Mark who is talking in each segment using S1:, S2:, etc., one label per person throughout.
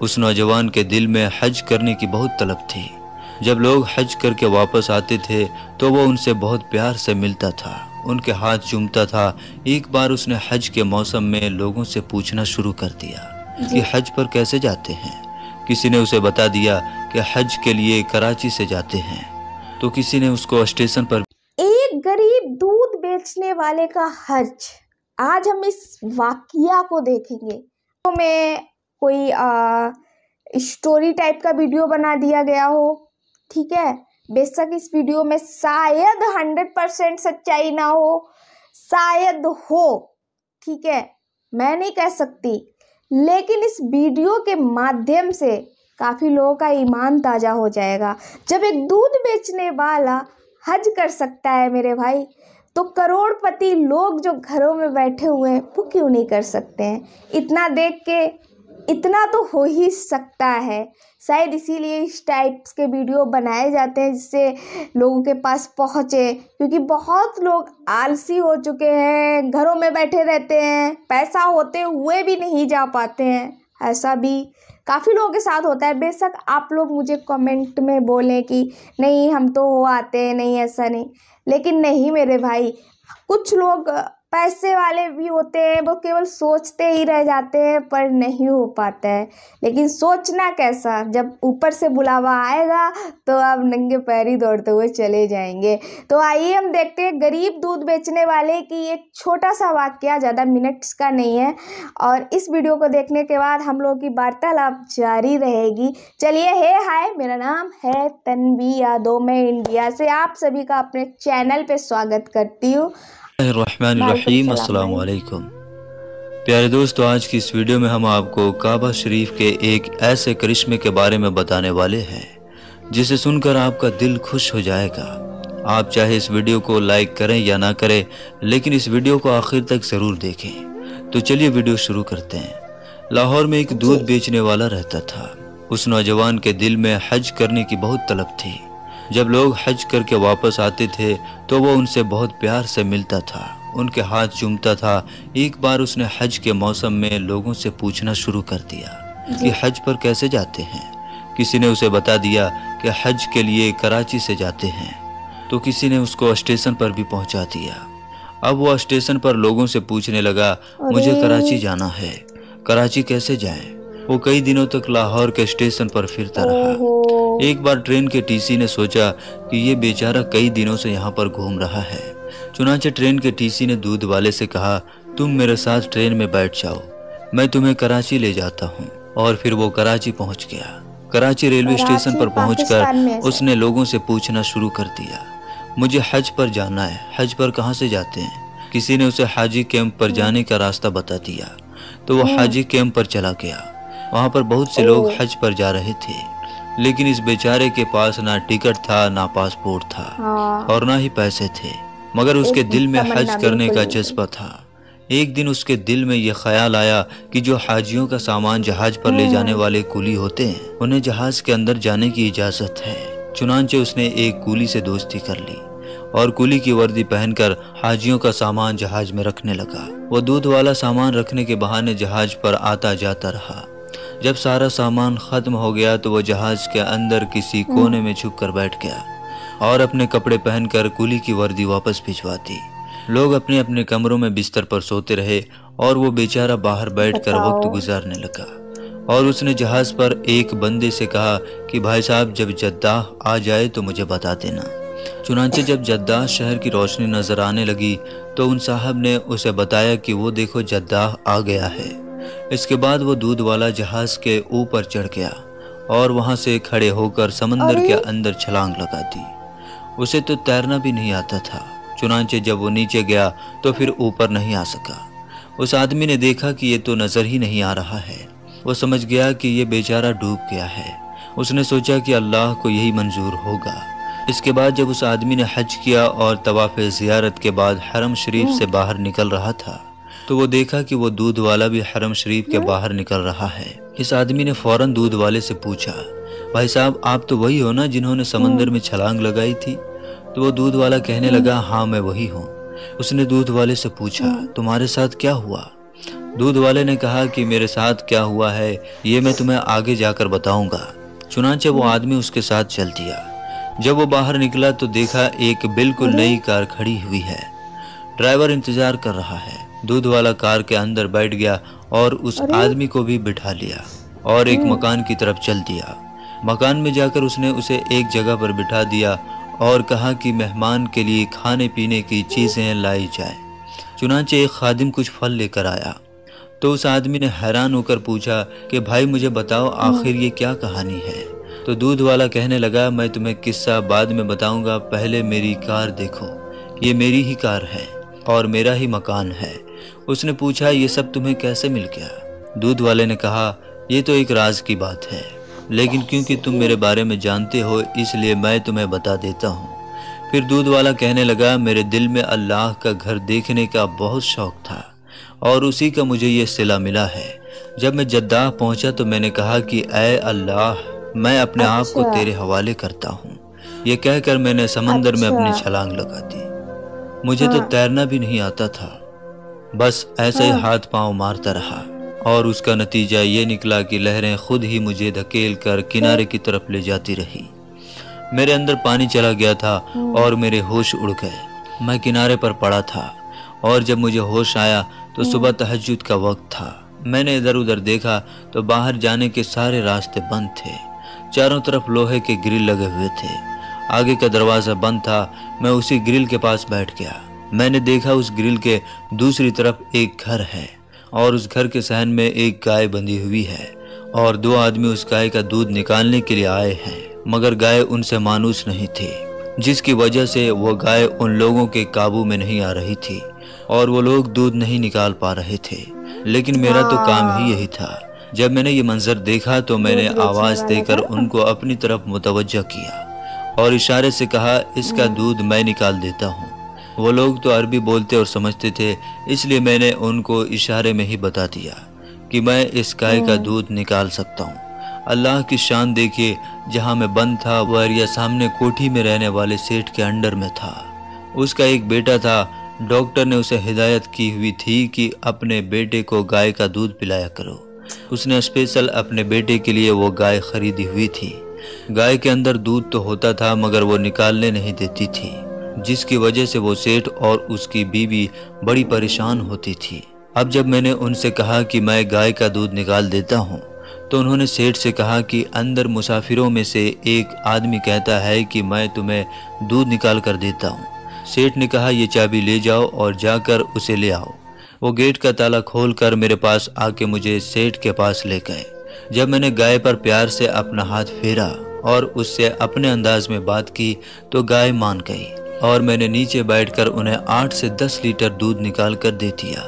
S1: उस नौजवान के दिल में हज करने की बहुत तलब थी। जब लोग हज करके वापस आते थे तो वो उनसे बहुत प्यार से मिलता था, उनके हाथ चूमता था। एक बार उसने हज के मौसम में लोगों से पूछना शुरू कर दिया कि हज पर कैसे जाते हैं। किसी ने उसे बता दिया कि हज के लिए कराची से जाते हैं, तो किसी ने उसको स्टेशन पर।
S2: एक गरीब दूध बेचने वाले का हज, आज हम इस वाकया को देखेंगे। तो मैं कोई स्टोरी टाइप का वीडियो बना दिया गया हो, ठीक है। बेशक इस वीडियो में शायद 100% सच्चाई ना हो, शायद हो, ठीक है, मैं नहीं कह सकती, लेकिन इस वीडियो के माध्यम से काफ़ी लोगों का ईमान ताज़ा हो जाएगा। जब एक दूध बेचने वाला हज कर सकता है मेरे भाई, तो करोड़पति लोग जो घरों में बैठे हुए हैं वो क्यों नहीं कर सकते हैं। इतना देख के इतना तो हो ही सकता है, शायद इसीलिए इस टाइप्स के वीडियो बनाए जाते हैं जिससे लोगों के पास पहुँचे, क्योंकि बहुत लोग आलसी हो चुके हैं, घरों में बैठे रहते हैं, पैसा होते हुए भी नहीं जा पाते हैं। ऐसा भी काफ़ी लोगों के साथ होता है। बेशक आप लोग मुझे कमेंट में बोलें कि नहीं हम तो हो आते हैं, नहीं ऐसा नहीं, लेकिन नहीं मेरे भाई, कुछ लोग पैसे वाले भी होते हैं, वो केवल सोचते ही रह जाते हैं पर नहीं हो पाता है। लेकिन सोचना कैसा, जब ऊपर से बुलावा आएगा तो आप नंगे पैर ही दौड़ते हुए चले जाएंगे। तो आइए हम देखते हैं गरीब दूध बेचने वाले की एक छोटा सा वाकया, ज़्यादा मिनट्स का नहीं है, और इस वीडियो को देखने के बाद हम लोगों की वार्तालाप जारी रहेगी। चलिए, हाय, मेरा नाम है तन्वी यादव, मैं इंडिया से आप सभी का अपने चैनल पे स्वागत करती हूँ।
S1: रहमानिर्रहीम, अस्सलाम वालेकुम। प्यारे दोस्तों, आज की इस वीडियो में हम आपको काबा शरीफ के एक ऐसे करिश्मे के बारे में बताने वाले हैं जिसे सुनकर आपका दिल खुश हो जाएगा। आप चाहे इस वीडियो को लाइक करें या ना करें, लेकिन इस वीडियो को आखिर तक ज़रूर देखें। तो चलिए वीडियो शुरू करते हैं। लाहौर में एक दूध बेचने वाला रहता था। उस नौजवान के दिल में हज करने की बहुत तलब थी। जब लोग हज करके वापस आते थे तो वो उनसे बहुत प्यार से मिलता था, उनके हाथ चूमता था। एक बार उसने हज के मौसम में लोगों से पूछना शुरू कर दिया कि हज पर कैसे जाते हैं। किसी ने उसे बता दिया कि हज के लिए कराची से जाते हैं, तो किसी ने उसको स्टेशन पर भी पहुंचा दिया। अब वो स्टेशन पर लोगों से पूछने लगा, मुझे कराची जाना है, कराची कैसे जाएं? वो कई दिनों तक लाहौर के स्टेशन पर फिरता रहा। एक बार ट्रेन के टीसी ने सोचा कि ये बेचारा कई दिनों से यहाँ पर घूम रहा है। चुनांचे ट्रेन के टीसी ने दूध वाले से कहा, तुम मेरे साथ ट्रेन में बैठ जाओ, मैं तुम्हें कराची ले जाता हूँ। और फिर वो कराची पहुँच गया। कराची रेलवे स्टेशन पर पहुँचकर उसने लोगों से पूछना शुरू कर दिया, मुझे हज पर जाना है, हज पर कहाँ से जाते हैं? किसी ने उसे हाजी कैंप पर जाने का रास्ता बता दिया, तो वो हाजी कैंप पर चला गया। वहाँ पर बहुत से लोग हज पर जा रहे थे, लेकिन इस बेचारे के पास ना टिकट था, ना पासपोर्ट था, और ना ही पैसे थे, मगर उसके दिल में हज करने का जज्बा था। एक दिन उसके दिल में यह ख्याल आया कि जो हाजियों का सामान जहाज पर ले जाने वाले कुली होते हैं, उन्हें जहाज के अंदर जाने की इजाजत है। चुनांचे उसने एक कुली से दोस्ती कर ली और कुली की वर्दी पहनकर हाजियों का सामान जहाज में रखने लगा। वो दूध वाला सामान रखने के बहाने जहाज पर आता जाता रहा। जब सारा सामान खत्म हो गया तो वो जहाज के अंदर किसी कोने में छुप कर बैठ गया और अपने कपड़े पहनकर कुली की वर्दी वापस भिजवा दी। लोग अपने अपने कमरों में बिस्तर पर सोते रहे और वो बेचारा बाहर बैठकर वक्त गुजारने लगा। और उसने जहाज पर एक बंदे से कहा कि भाई साहब, जब जद्दाह आ जाए तो मुझे बता देना। चुनांचे जब जद्दाह शहर की रोशनी नजर आने लगी तो उन साहब ने उसे बताया कि वो देखो, जद्दाह आ गया है। इसके बाद वो दूध वाला जहाज के ऊपर चढ़ गया और वहां से खड़े होकर समंदर के अंदर छलांग लगा दी। उसे तो तैरना भी नहीं आता था। चुनांचे जब वो नीचे गया तो फिर ऊपर नहीं आ सका। उस आदमी ने देखा कि ये तो नजर ही नहीं आ रहा है। वो समझ गया कि ये बेचारा डूब गया है। उसने सोचा कि अल्लाह को यही मंजूर होगा। इसके बाद जब उस आदमी ने हज किया और तवाफ़ ज़ियारत के बाद हरम शरीफ से बाहर निकल रहा था, तो वो देखा कि वो दूध वाला भी हरम शरीफ के बाहर निकल रहा है। इस आदमी ने फौरन दूध वाले से पूछा, भाई साहब, आप तो वही हो ना जिन्होंने समंदर में छलांग लगाई थी? तो वो दूध वाला कहने लगा, हाँ मैं वही हूँ। उसने दूध वाले से पूछा, तुम्हारे साथ क्या हुआ? दूध वाले ने कहा कि मेरे साथ क्या हुआ है ये मैं तुम्हें आगे जाकर बताऊंगा। चुनांचे वो आदमी उसके साथ चल दिया। जब वो बाहर निकला तो देखा एक बिल्कुल नई कार खड़ी हुई है। ड्राइवर इंतजार कर रहा है। दूध वाला कार के अंदर बैठ गया और उस आदमी को भी बिठा लिया और एक मकान की तरफ चल दिया। मकान में जाकर उसने उसे एक जगह पर बिठा दिया और कहा कि मेहमान के लिए खाने पीने की चीजें लाई जाए। चुनांचे एक खादिम कुछ फल लेकर आया तो उस आदमी ने हैरान होकर पूछा कि भाई मुझे बताओ आखिर ये क्या कहानी है। तो दूध वाला कहने लगा मैं तुम्हें किस्सा बाद में बताऊंगा, पहले मेरी कार देखो, ये मेरी ही कार है और मेरा ही मकान है। उसने पूछा ये सब तुम्हें कैसे मिल गया। दूध वाले ने कहा ये तो एक राज की बात है, लेकिन क्योंकि तुम मेरे बारे में जानते हो इसलिए मैं तुम्हें बता देता हूँ। फिर दूध वाला कहने लगा मेरे दिल में अल्लाह का घर देखने का बहुत शौक था और उसी का मुझे ये सिला मिला है। जब मैं जद्दाह पहुंचा तो मैंने कहा कि ऐ अल्लाह मैं अपने आप को तेरे हवाले करता हूँ। ये कहकर मैंने समंदर में अपनी छलांग लगा दी। मुझे तो तैरना भी नहीं आता था, बस ऐसे ही हाथ पांव मारता रहा और उसका नतीजा ये निकला कि लहरें खुद ही मुझे धकेल कर किनारे की तरफ ले जाती रही। मेरे अंदर पानी चला गया था और मेरे होश उड़ गए। मैं किनारे पर पड़ा था और जब मुझे होश आया तो सुबह तहज्जुद का वक्त था। मैंने इधर उधर देखा तो बाहर जाने के सारे रास्ते बंद थे। चारों तरफ लोहे के ग्रिल लगे हुए थे। आगे का दरवाजा बंद था। मैं उसी ग्रिल के पास बैठ गया। मैंने देखा उस ग्रिल के दूसरी तरफ एक घर है और उस घर के सहन में एक गाय बंधी हुई है और दो आदमी उस गाय का दूध निकालने के लिए आए हैं, मगर गाय उनसे मानूस नहीं थी, जिसकी वजह से वो गाय उन लोगों के काबू में नहीं आ रही थी और वो लोग दूध नहीं निकाल पा रहे थे। लेकिन मेरा तो काम ही यही था। जब मैंने ये मंजर देखा तो मैंने आवाज देकर उनको अपनी तरफ मुतवज्जा किया और इशारे से कहा इसका दूध मैं निकाल देता हूँ। वो लोग तो अरबी बोलते और समझते थे, इसलिए मैंने उनको इशारे में ही बता दिया कि मैं इस गाय का दूध निकाल सकता हूँ। अल्लाह की शान देखिए, जहाँ मैं बंद था वह एरिया सामने कोठी में रहने वाले सेठ के अंडर में था। उसका एक बेटा था। डॉक्टर ने उसे हिदायत की हुई थी कि अपने बेटे को गाय का दूध पिलाया करो। उसने स्पेशल अपने बेटे के लिए वो गाय खरीदी हुई थी। गाय के अंदर दूध तो होता था मगर वो निकालने नहीं देती थी, जिसकी वजह से वो सेठ और उसकी बीवी बड़ी परेशान होती थी। अब जब मैंने उनसे कहा कि मैं गाय का दूध निकाल देता हूँ तो उन्होंने सेठ से कहा कि अंदर मुसाफिरों में से एक आदमी कहता है कि मैं तुम्हें दूध निकाल कर देता हूँ। सेठ ने कहा ये चाबी ले जाओ और जाकर उसे ले आओ। वो गेट का ताला खोलकर मेरे पास आके मुझे सेठ के पास ले गए। जब मैंने गाय पर प्यार से अपना हाथ फेरा और उससे अपने अंदाज में बात की तो गाय मान गई और मैंने नीचे बैठकर उन्हें 8 से 10 लीटर दूध निकाल कर दे दिया।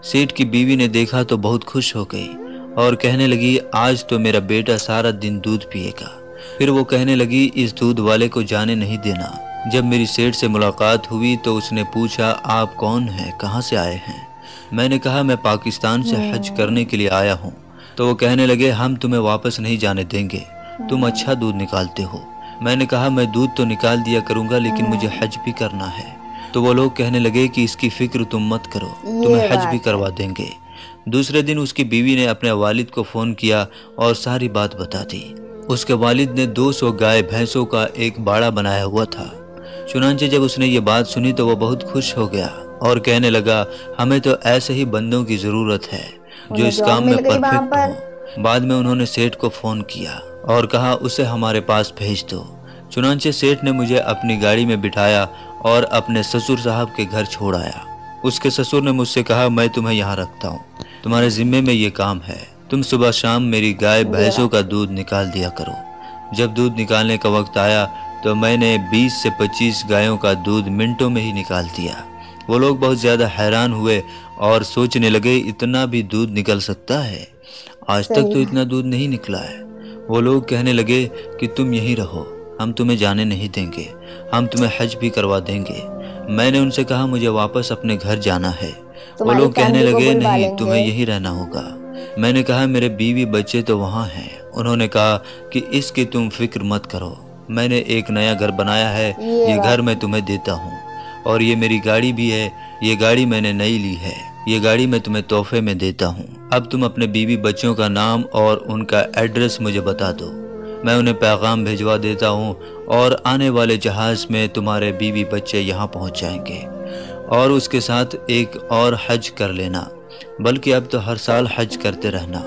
S1: सेठ की बीवी ने देखा तो बहुत खुश हो गई और कहने लगी आज तो मेरा बेटा सारा दिन दूध पिएगा। फिर वो कहने लगी इस दूध वाले को जाने नहीं देना। जब मेरी सेठ से मुलाकात हुई तो उसने पूछा आप कौन हैं, कहाँ से आए हैं। मैंने कहा मैं पाकिस्तान से हज करने के लिए आया हूँ। तो वो कहने लगे हम तुम्हें वापस नहीं जाने देंगे, तुम अच्छा दूध निकालते हो। मैंने कहा मैं दूध तो निकाल दिया करूँगा लेकिन मुझे हज भी करना है। तो वो लोग कहने लगे कि इसकी फिक्र तुम मत करो, तुम्हें हज भी करवा देंगे। दूसरे दिन उसकी बीवी ने अपने वालिद को फ़ोन किया और सारी बात बता दी। उसके वालिद ने 200 गाय भैंसों का एक बाड़ा बनाया हुआ था। चुनांचे जब उसने ये बात सुनी तो वो बहुत खुश हो गया और कहने लगा हमें तो ऐसे ही बंदों की ज़रूरत है जो इस काम में परफेक्ट हो। बाद में उन्होंने सेठ को फ़ोन किया और कहा उसे हमारे पास भेज दो। चुनांचे सेठ ने मुझे अपनी गाड़ी में बिठाया और अपने ससुर साहब के घर छोड़ आया। उसके ससुर ने मुझसे कहा मैं तुम्हें यहाँ रखता हूँ, तुम्हारे जिम्मे में ये काम है, तुम सुबह शाम मेरी गाय भैंसों का दूध निकाल दिया करो। जब दूध निकालने का वक्त आया तो मैंने 20 से 25 गायों का दूध मिनटों में ही निकाल दिया। वो लोग बहुत ज़्यादा हैरान हुए और सोचने लगे इतना भी दूध निकल सकता है, आज तक तो इतना दूध नहीं निकला है। वो लोग कहने लगे कि तुम यहीं रहो, हम तुम्हें जाने नहीं देंगे, हम तुम्हें हज भी करवा देंगे। मैंने उनसे कहा मुझे वापस अपने घर जाना है। वो लोग कहने लगे नहीं, तुम्हें यहीं रहना होगा। मैंने कहा मेरे बीवी बच्चे तो वहाँ हैं। उन्होंने कहा कि इसकी तुम फिक्र मत करो, मैंने एक नया घर बनाया है, ये घर मैं तुम्हें देता हूँ और ये मेरी गाड़ी भी है, ये गाड़ी मैंने नई ली है। ये गाड़ी मैं तुम्हें तोहफे में देता हूँ। अब तुम अपने बीवी बच्चों का नाम और उनका एड्रेस मुझे बता दो, मैं उन्हें पैगाम भिजवा देता हूँ और आने वाले जहाज़ में तुम्हारे बीवी बच्चे यहाँ पहुँच जाएंगे। और उसके साथ एक और हज कर लेना, बल्कि अब तो हर साल हज करते रहना।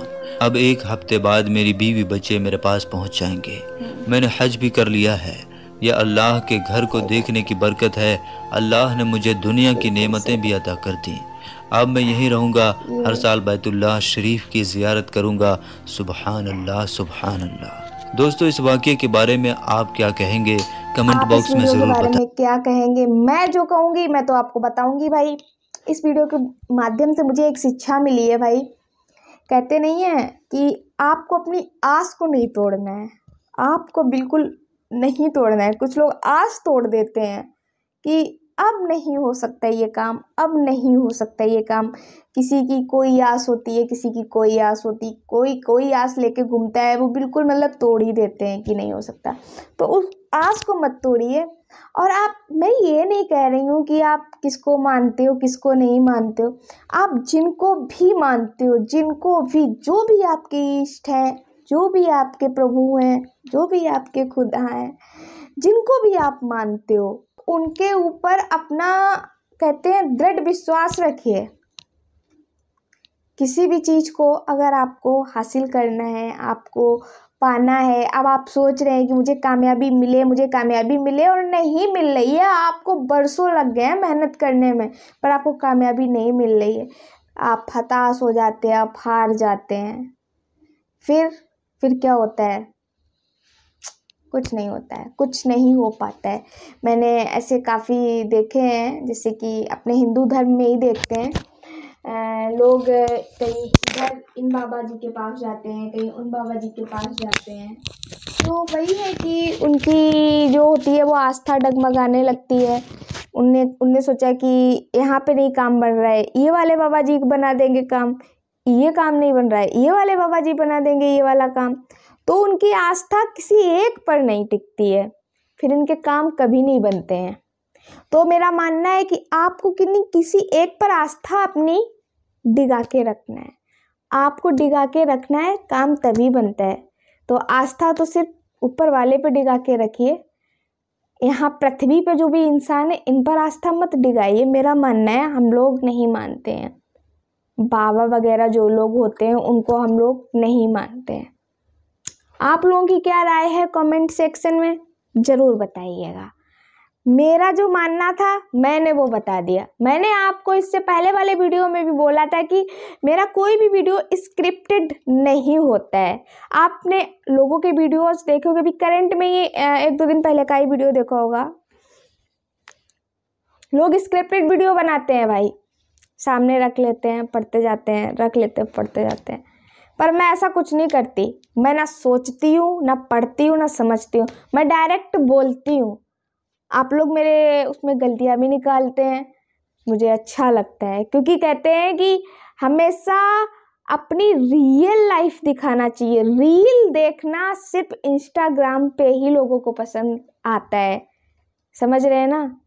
S1: अब 1 हफ्ते बाद मेरी बीवी बच्चे मेरे पास पहुँच जाएंगे। मैंने हज भी कर लिया है। यह अल्लाह के घर को देखने की बरकत है। अल्लाह ने मुझे दुनिया की नेमतें भी अता कर दी। अब मैं यहीं रहूँगा, हर साल बैतुल्लाह शरीफ की ज़ियारत करूँगा। सुबहान अल्लाह, सुबहान अल्लाह। दोस्तों, इस वाक़ये के बारे में आप क्या कहेंगे? कमेंट बॉक्स में ज़रूर बताएं।
S2: क्या कहेंगे? मैं जो कहूँगी मैं तो आपको बताऊँगी भाई। इस वीडियो के माध्यम से मुझे एक शिक्षा मिली है भाई। कहते नहीं है कि आपको अपनी आस को नहीं तोड़ना है, आपको बिल्कुल नहीं तोड़ना है। कुछ लोग आस तोड़ देते हैं कि अब नहीं हो सकता ये काम, अब नहीं हो सकता ये काम। किसी की कोई आस होती है, किसी की कोई आस होती, कोई आस लेके घूमता है, वो बिल्कुल मतलब तोड़ ही देते हैं कि नहीं हो सकता। तो उस आस को मत तोड़िए। और मैं ये नहीं कह रही हूँ कि आप किसको मानते हो किसको नहीं मानते हो। आप जिनको भी मानते हो, जिनको भी, जो भी आपके इष्ट हैं, जो भी आपके प्रभु हैं, जो भी आपके खुदा हैं, जिनको भी आप मानते हो, उनके ऊपर अपना, कहते हैं, दृढ़ विश्वास रखिए। किसी भी चीज़ को अगर आपको हासिल करना है, आपको पाना है, अब आप सोच रहे हैं कि मुझे कामयाबी मिले और नहीं मिल रही है, आपको बरसों लग गए हैं मेहनत करने में, पर आपको कामयाबी नहीं मिल रही है, आप हताश हो जाते हैं, आप हार जाते हैं। फिर क्या होता है? कुछ नहीं होता है, कुछ नहीं हो पाता है। मैंने ऐसे काफ़ी देखे हैं, जैसे कि अपने हिंदू धर्म में ही देखते हैं, लोग कहीं इधर इन बाबा जी के पास जाते हैं, कहीं उन बाबा जी के पास जाते हैं। तो वही है कि उनकी जो होती है वो आस्था डगमगाने लगती है। उनने सोचा कि यहाँ पे नहीं काम बन रहा है, ये वाले बाबा जी बना देंगे काम, ये काम नहीं बन रहा है, ये वाले बाबा जी बना देंगे ये वाला काम। तो उनकी आस्था किसी एक पर नहीं टिकती है, फिर इनके काम कभी नहीं बनते हैं। तो मेरा मानना है कि आपको किसी एक पर आस्था अपनी डिगा के रखना है, आपको डिगा के रखना है, काम तभी बनता है। तो आस्था तो सिर्फ ऊपर वाले पे डिगा के रखिए। यहाँ पृथ्वी पे जो भी इंसान है, इन पर आस्था मत डिगाइए। मेरा मानना है, हम लोग नहीं मानते हैं, बाबा वगैरह जो लोग होते हैं उनको हम लोग नहीं मानते हैं। आप लोगों की क्या राय है कमेंट सेक्शन में ज़रूर बताइएगा। मेरा जो मानना था मैंने वो बता दिया। मैंने आपको इससे पहले वाले वीडियो में भी बोला था कि मेरा कोई भी वीडियो स्क्रिप्टेड नहीं होता है। आपने लोगों के वीडियोस देखे होंगे, अभी करंट में ये 1-2 दिन पहले का ही वीडियो देखा होगा। लोग स्क्रिप्टेड वीडियो बनाते हैं भाई, सामने रख लेते हैं, पढ़ते जाते हैं, रख लेते हैं, पढ़ते जाते हैं। पर मैं ऐसा कुछ नहीं करती। मैं ना सोचती हूँ, ना पढ़ती हूँ, ना समझती हूँ, मैं डायरेक्ट बोलती हूँ। आप लोग मेरे उसमें गलतियाँ भी निकालते हैं, मुझे अच्छा लगता है, क्योंकि कहते हैं कि हमेशा अपनी रियल लाइफ दिखाना चाहिए। रील देखना सिर्फ इंस्टाग्राम पे ही लोगों को पसंद आता है, समझ रहे हैं ना।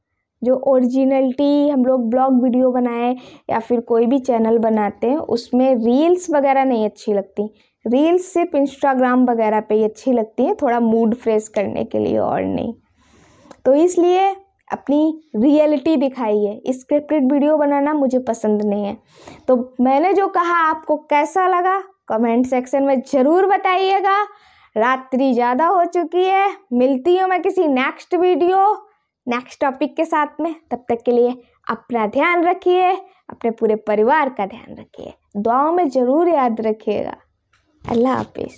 S2: जो ओरिजिनलिटी हम लोग ब्लॉग वीडियो बनाएं या फिर कोई भी चैनल बनाते हैं, उसमें रील्स वगैरह नहीं अच्छी लगती। रील्स सिर्फ इंस्टाग्राम वगैरह पे ही अच्छी लगती है, थोड़ा मूड फ्रेश करने के लिए, और नहीं। तो इसलिए अपनी रियलिटी दिखाइए। स्क्रिप्टेड वीडियो बनाना मुझे पसंद नहीं है। तो मैंने जो कहा आपको कैसा लगा कमेंट सेक्शन में ज़रूर बताइएगा। रात्रि ज़्यादा हो चुकी है, मिलती हूँ मैं किसी नेक्स्ट वीडियो नेक्स्ट टॉपिक के साथ में। तब तक के लिए अपना ध्यान रखिए, अपने पूरे परिवार का ध्यान रखिए, दुआओं में ज़रूर याद रखिएगा। अल्लाह हाफिज़।